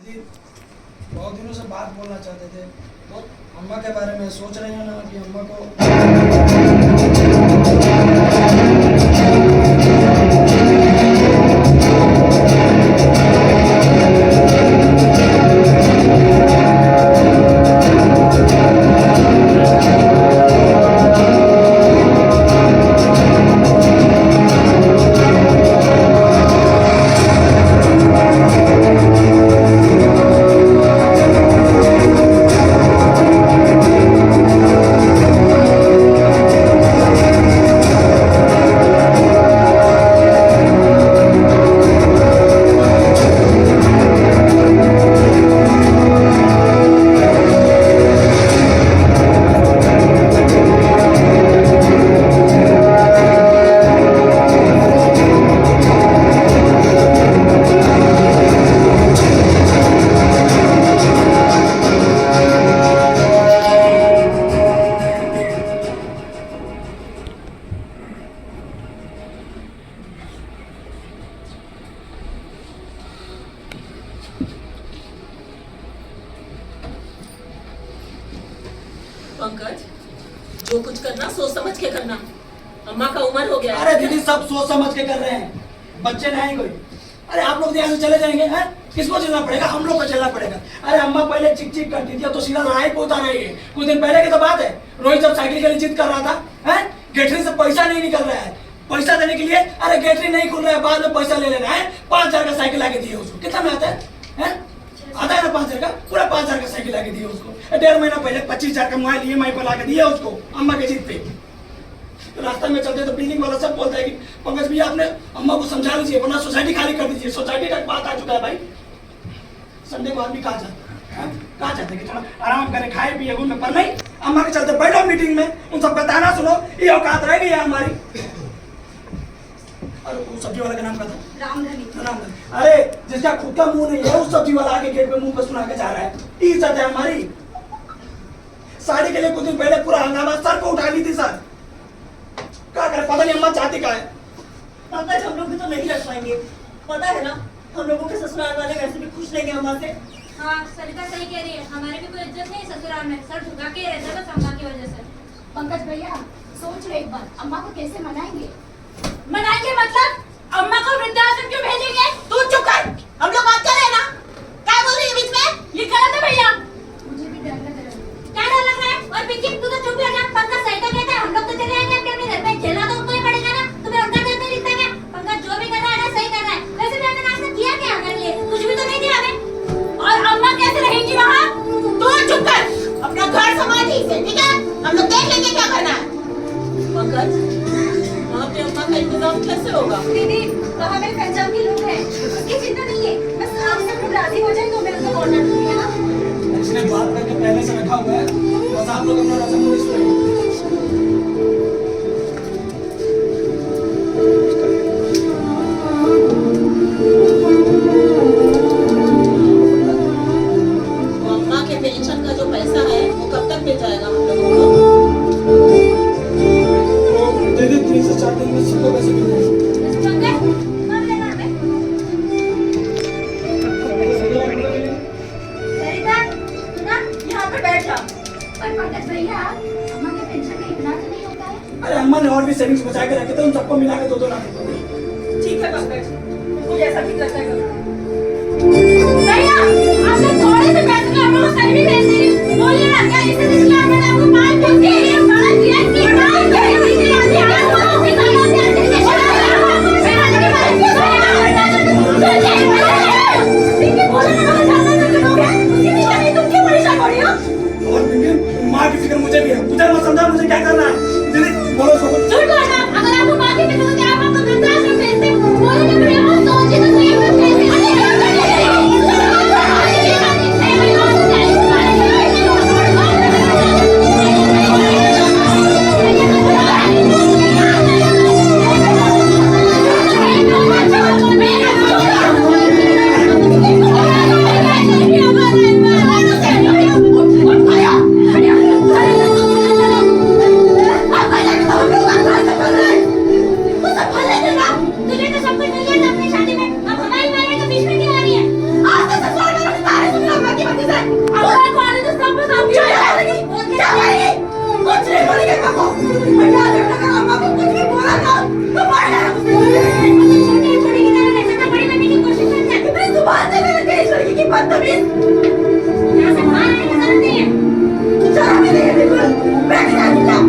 दीदी बहुत दिनों से बात बोलना चाहते थे। तो अम्मा के बारे में सोच रहे हैं ना कि अम्मा को पंकज, जो कुछ करना सोच समझ के करना। अम्मा का उम्र हो गया है। अरे दीदी सब सोच समझ के कर रहे हैं, बच्चे नहीं कोई। अरे आप लोग यहाँ से चले जाएंगे हैं? किसको चलना पड़ेगा? हम लोग को चलना पड़ेगा। अरे अम्मा पहले चिक चिक करती थी, अब तो सीधा लड़ाई को उतार रही है। कुछ दिन पहले की तो बात है, रोहित जब साइकिल के लिए जिद कर रहा था, हैं? गेटरी से पैसा नहीं निकल रहा है, पैसा देने के लिए अरे गेटरी नहीं खुल रहा है, बाद में पैसा ले लेना है। 5,000 का साइकिल आके दिए उसको। कितना में आता है? आता है ना 5,000 का, पूरा 5,000 का साइकिल आके दिए उसको। 1.5 महीना पहले 25,000 का मोबाइल EMI पर लाके दिया उसको, अम्मा के जिद पे। तो रास्ते में चलते तो बिल्डिंग वाला सब बोलता है कि पंकज भैया आपने अम्मा को समझा लीजिए वरना सोसाइटी खाली कर दीजिए। सोसाइटी तक बात आ चुका है भाई। संडे को आदमी कहाँ जाता है? कहाँ चाहते हैं कि थोड़ा आराम करे, खाए पिए घूमे, पर नहीं, अम्मा के चलते बैठो मीटिंग में, उन सबका ताना सुनो, ये औकात रह गई है हमारी। और उस सब्जी वाला का नाम क्या था? रामधनी। अरे जिसका खुद का मुंह नहीं है उस सब्जी वाला आके गेट पे मुंह पे सुना के जा रहा है। इज्जत है हमारी। साड़ी के लिए कुछ दिन पहले पूरा हंगामा, सर को उठा ली थी सर। क्या करे पता नहीं अम्मा चाहती क्या है। पंकज, हम लोग भी तो नहीं रख पाएंगे, पता है ना। हम लोगों के ससुराल वाले वैसे भी खुश नहीं है अम्मा से। हाँ, सरिता सही कह रही है। हमारे भी कोई इज्जत नहीं ससुराल में, सर झुका के रहते हैं बस अम्मा की वजह से। पंकज भैया सोच रहे एक बार अम्मा को कैसे मनाएंगे? मनाएंगे मतलब? अम्मा को वृद्धाश्रम क्यों भेजेंगे? तू चुप कर, हम लोग बात कर रहे हैं ना। क्या बोल रही है बीच में? ये गलत है भैया। मुझे भी डर लग रहा है। क्या डर लग रहा है? और पिंकी तू तो चुप हो जा। पंकज सही तो कहता है, हम लोग तो चले आएंगे अपने अपने घर पे। झेलना तो उनको ही पड़ेगा ना। तुम्हें उनका डर नहीं दिखता क्या? पंकज जो भी कर रहा है ना सही कर रहा है। वैसे भी हमने नाश्ता किया क्या हमारे लिए? कुछ भी तो नहीं दिया हमें। और अम्मा कैसे रहेंगी वहाँ? तू चुप कर, अपना घर संभाली से, ठीक है? हम लोग देख लेंगे क्या करना है। पंकज, वहाँ पे अम्मा का इंतजाम कैसे होगा? दीदी, वहाँ मेरे पहचान के लोग हैं, उसकी चिंता नहीं है। बस आप सब लोग राजी हो जाए तो मैं उनको कॉर्नर दूंगी, है ना? इसने बात करके पहले से रखा हुआ है, बस आप लोग अपना रसम रिश्ते तो अम्मा के पेंशन का जो पैसा है वो कब तक मिल जाएगा हम लोगों को? दे दे 3 से 4 दिन में सबको पैसे मिल जाएंगे। पंकज, कब लेना हमें? सरिता, सुना? यहाँ पे बैठ जा। पर पंकज भैया अम्मा के पेंशन का इतना तो नहीं होता है? अरे अम्मा ने और भी सेविंग्स बचा के रखे थे, उन सबको मिला के 2-2 लाख रुपए। ठीक है पंकज, तुमको जैसा ठीक लगता है करो। भैया, आपने थोड़े से पैसे का हम लोग को कहीं भी भेज दी। बोलिए ना, क्या इसे इसलिए हमने आपको 5 क्यों दिए? ये बड़ा दिया कि नहीं? और माँ की फिक्र मुझे भी है, मुझे मत समझा मुझे क्या करना है। दीदी बोलो सब। झूठ बोलना, अगर आपको बाकी पैसे तो क्या आप हमको वृद्धाश्रम भेजते? बोले ना भैया, हम सोचे तो सही में भेज हम लोग बदतमीज। यहाँ से बाहर आने की जरूरत नहीं है। शर्म ही नहीं है बिल्कुल। बैठ जा चुपचाप।